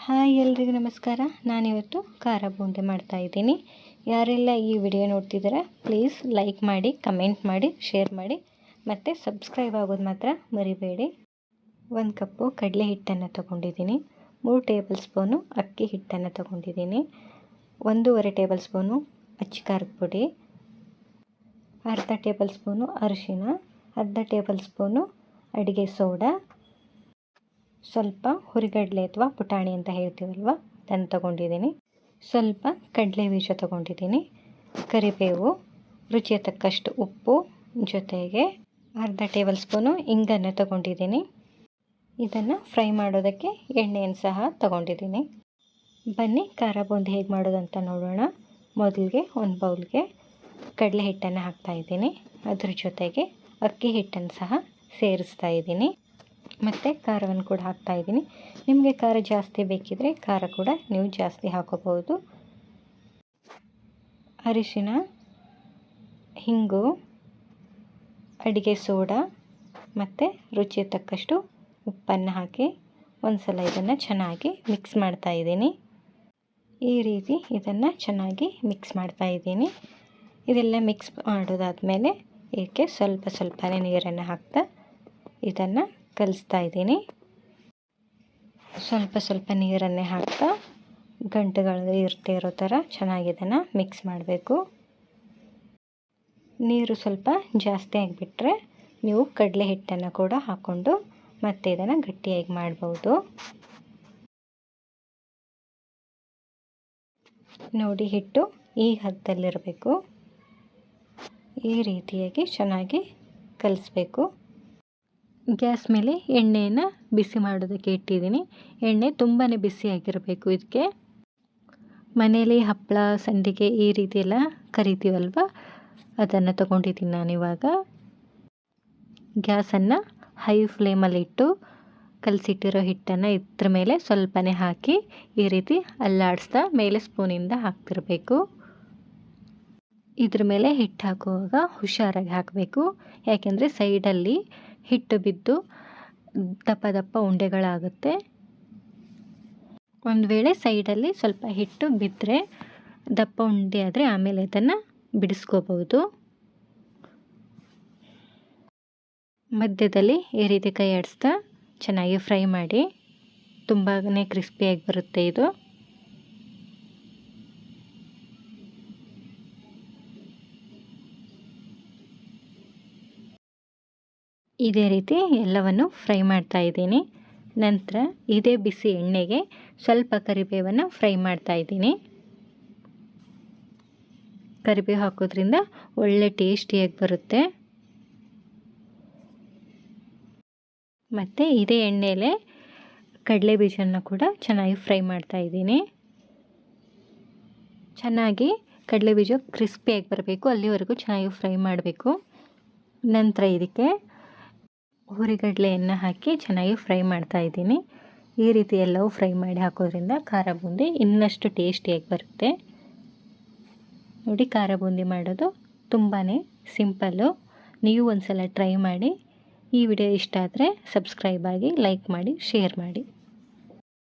Hi ಎಲ್ರಿಗೂ ನಮಸ್ಕಾರ. ನಾನಿವತ್ತು ಖಾರ ಬೂಂದಿ ಮಾಡ್ತಾಯಿದ್ದೀನಿ. ಯಾರೆಲ್ಲ ಈ ವಿಡಿಯೋ ನೋಡ್ತಿದ್ದೀರಾ ಪ್ಲೀಸ್ ಲೈಕ್ ಮಾಡಿ, ಕಮೆಂಟ್ ಮಾಡಿ, ಶೇರ್ ಮಾಡಿ ಮತ್ತು ಸಬ್ಸ್ಕ್ರೈಬ್ ಆಗೋದು ಮಾತ್ರ ಮರಿಬೇಡಿ. 1 ಕಪ್ಪು ಕಡಲೆ ಹಿಟ್ಟನ್ನು ತೊಗೊಂಡಿದ್ದೀನಿ. 3 ಟೇಬಲ್ ಸ್ಪೂನು ಅಕ್ಕಿ ಹಿಟ್ಟನ್ನು ತೊಗೊಂಡಿದ್ದೀನಿ. 1.5 ಟೇಬಲ್ ಸ್ಪೂನು ಅಚ್ಚ ಖಾರದ ಪುಡಿ, ಅರ್ಧ ಟೇಬಲ್ ಸ್ಪೂನು ಅರಿಶಿನ, ಅರ್ಧ ಟೇಬಲ್ ಸ್ಪೂನು ಅಡುಗೆ ಸೋಡಾ, ಸ್ವಲ್ಪ ಹುರಿಗಡಲೆ ಅಥವಾ ಪುಟಾಣಿ ಅಂತ ಹೇಳ್ತೀವಲ್ವ ಅದನ್ನು ತೊಗೊಂಡಿದ್ದೀನಿ. ಸ್ವಲ್ಪ ಕಡಲೆ ಬೀಜ ತೊಗೊಂಡಿದ್ದೀನಿ. ಕರಿಬೇವು, ರುಚಿಗೆ ತಕ್ಕಷ್ಟು ಉಪ್ಪು, ಜೊತೆಗೆ ಅರ್ಧ ಟೇಬಲ್ ಸ್ಪೂನು ಇಂಗನ್ನು ತೊಗೊಂಡಿದ್ದೀನಿ. ಇದನ್ನು ಫ್ರೈ ಮಾಡೋದಕ್ಕೆ ಎಣ್ಣೆಯನ್ನು ಸಹ ತೊಗೊಂಡಿದ್ದೀನಿ. ಬನ್ನಿ ಖಾರ ಬೂಂದಿ ಹೇಗೆ ಮಾಡೋದಂತ ನೋಡೋಣ. ಮೊದಲಿಗೆ ಒಂದು ಬೌಲ್ಗೆ ಕಡಲೆ ಹಿಟ್ಟನ್ನು ಹಾಕ್ತಾಯಿದ್ದೀನಿ. ಅದ್ರ ಜೊತೆಗೆ ಅಕ್ಕಿ ಹಿಟ್ಟನ್ನು ಸಹ ಸೇರಿಸ್ತಾ ಇದ್ದೀನಿ. ಮತ್ತು ಖಾರವನ್ನು ಕೂಡ ಹಾಕ್ತಾಯಿದ್ದೀನಿ. ನಿಮಗೆ ಖಾರ ಜಾಸ್ತಿ ಬೇಕಿದ್ದರೆ ಖಾರ ಕೂಡ ನೀವು ಜಾಸ್ತಿ ಹಾಕೋಬಹುದು. ಅರಿಶಿನ, ಹಿಂಗು, ಅಡುಗೆ ಸೋಡಾ ಮತ್ತು ರುಚಿಗೆ ತಕ್ಕಷ್ಟು ಉಪ್ಪನ್ನು ಹಾಕಿ ಒಂದು ಸಲ ಇದನ್ನು ಚೆನ್ನಾಗಿ ಮಿಕ್ಸ್ ಮಾಡ್ತಾಯಿದ್ದೀನಿ. ಈ ರೀತಿ ಇದನ್ನು ಚೆನ್ನಾಗಿ ಮಿಕ್ಸ್ ಮಾಡ್ತಾಯಿದ್ದೀನಿ. ಇದೆಲ್ಲ ಮಿಕ್ಸ್ ಮಾಡೋದಾದಮೇಲೆ ಇದಕ್ಕೆ ಸ್ವಲ್ಪನೇ ನೀರನ್ನು ಹಾಕ್ತಾ ಇದನ್ನು ಕಲಿಸ್ತಾ ಇದ್ದೀನಿ. ಸ್ವಲ್ಪ ನೀರನ್ನೇ ಹಾಕ್ತಾ ಗಂಟುಗಳು ಇರ್ತಾ ಇರೋ ಥರ ಚೆನ್ನಾಗಿ ಇದನ್ನು ಮಿಕ್ಸ್ ಮಾಡಬೇಕು. ನೀರು ಸ್ವಲ್ಪ ಜಾಸ್ತಿ ಆಗಿಬಿಟ್ರೆ ನೀವು ಕಡಲೆ ಹಿಟ್ಟನ್ನು ಕೂಡ ಹಾಕ್ಕೊಂಡು ಮತ್ತೆ ಇದನ್ನು ಗಟ್ಟಿಯಾಗಿ ಮಾಡ್ಬೋದು. ನೋಡಿ, ಹಿಟ್ಟು ಈ ಹದದಲ್ಲಿರಬೇಕು. ಈ ರೀತಿಯಾಗಿ ಚೆನ್ನಾಗಿ ಕಲಿಸ್ಬೇಕು. ಗ್ಯಾಸ್ ಮೇಲೆ ಎಣ್ಣೆಯನ್ನು ಬಿಸಿ ಮಾಡೋದಕ್ಕೆ ಇಟ್ಟಿದ್ದೀನಿ. ಎಣ್ಣೆ ತುಂಬಾ ಬಿಸಿಯಾಗಿರಬೇಕು. ಇದಕ್ಕೆ ಮನೇಲಿ ಹಪ್ಪಳ, ಸಂಡಿಗೆ ಈ ರೀತಿ ಎಲ್ಲ ಕರಿತೀವಲ್ವ ಅದನ್ನು ತೊಗೊಂಡಿದ್ದೀನಿ ನಾನಿವಾಗ. ಗ್ಯಾಸನ್ನು ಹೈ ಫ್ಲೇಮಲ್ಲಿಟ್ಟು ಕಲಸಿಟ್ಟಿರೋ ಹಿಟ್ಟನ್ನು ಇದ್ರ ಮೇಲೆ ಸ್ವಲ್ಪನೇ ಹಾಕಿ ಈ ರೀತಿ ಅಲ್ಲಾಡಿಸ್ತಾ ಮೇಲೆ ಸ್ಪೂನಿಂದ ಹಾಕ್ತಿರಬೇಕು. ಇದ್ರ ಮೇಲೆ ಹಿಟ್ಟು ಹಾಕುವಾಗ ಹುಷಾರಾಗಿ ಹಾಕಬೇಕು. ಯಾಕೆಂದರೆ ಸೈಡಲ್ಲಿ ಹಿಟ್ಟು ಬಿದ್ದು ದಪ್ಪ ಉಂಡೆಗಳಾಗುತ್ತೆ. ಒಂದು ವೇಳೆ ಸೈಡಲ್ಲಿ ಸ್ವಲ್ಪ ಹಿಟ್ಟು ಬಿದ್ದರೆ ದಪ್ಪ ಉಂಡೆ ಆದರೆ ಆಮೇಲೆ ಅದನ್ನು ಬಿಡಿಸ್ಕೋಬಹುದು. ಮಧ್ಯದಲ್ಲಿ ಈ ರೀತಿ ಕೈ ಆಡಿಸ್ತಾ ಚೆನ್ನಾಗಿ ಫ್ರೈ ಮಾಡಿ. ತುಂಬಾ ಕ್ರಿಸ್ಪಿಯಾಗಿ ಬರುತ್ತೆ ಇದು. ಇದೇ ರೀತಿ ಎಲ್ಲವನ್ನು ಫ್ರೈ ಮಾಡ್ತಾ ಇದ್ದೀನಿ. ನಂತರ ಇದೇ ಬಿಸಿ ಎಣ್ಣೆಗೆ ಸ್ವಲ್ಪ ಕರಿಬೇವನ್ನು ಫ್ರೈ ಮಾಡ್ತಾ ಇದ್ದೀನಿ. ಕರಿಬೇವು ಹಾಕೋದ್ರಿಂದ ಒಳ್ಳೆ ಟೇಸ್ಟಿಯಾಗಿ ಬರುತ್ತೆ. ಮತ್ತು ಇದೇ ಎಣ್ಣೆಲೆ ಕಡಲೆ ಬೀಜನ ಕೂಡ ಚೆನ್ನಾಗಿ ಫ್ರೈ ಮಾಡ್ತಾ ಇದ್ದೀನಿ. ಚೆನ್ನಾಗಿ ಕಡಲೆ ಬೀಜ ಕ್ರಿಸ್ಪಿಯಾಗಿ ಬರಬೇಕು, ಅಲ್ಲಿವರೆಗೂ ಚೆನ್ನಾಗಿ ಫ್ರೈ ಮಾಡಬೇಕು. ನಂತರ ಇದಕ್ಕೆ ಹುರಿಗಡಲೆಯನ್ನು ಹಾಕಿ ಚೆನ್ನಾಗಿ ಫ್ರೈ ಮಾಡ್ತಾ ಇದ್ದೀನಿ. ಈ ರೀತಿ ಎಲ್ಲವೂ ಫ್ರೈ ಮಾಡಿ ಹಾಕೋದ್ರಿಂದ ಖಾರ ಬೂಂದಿ ಇನ್ನಷ್ಟು ಟೇಸ್ಟಿಯಾಗಿ ಬರುತ್ತೆ. ನೋಡಿ, ಖಾರ ಬೂಂದಿ ಮಾಡೋದು ತುಂಬಾ ಸಿಂಪಲ್ಲು. ನೀವು ಒಂದು ಸಲ ಟ್ರೈ ಮಾಡಿ. ಈ ವಿಡಿಯೋ ಇಷ್ಟ ಆದರೆ ಸಬ್ಸ್ಕ್ರೈಬ್ ಆಗಿ, ಲೈಕ್ ಮಾಡಿ, ಶೇರ್ ಮಾಡಿ.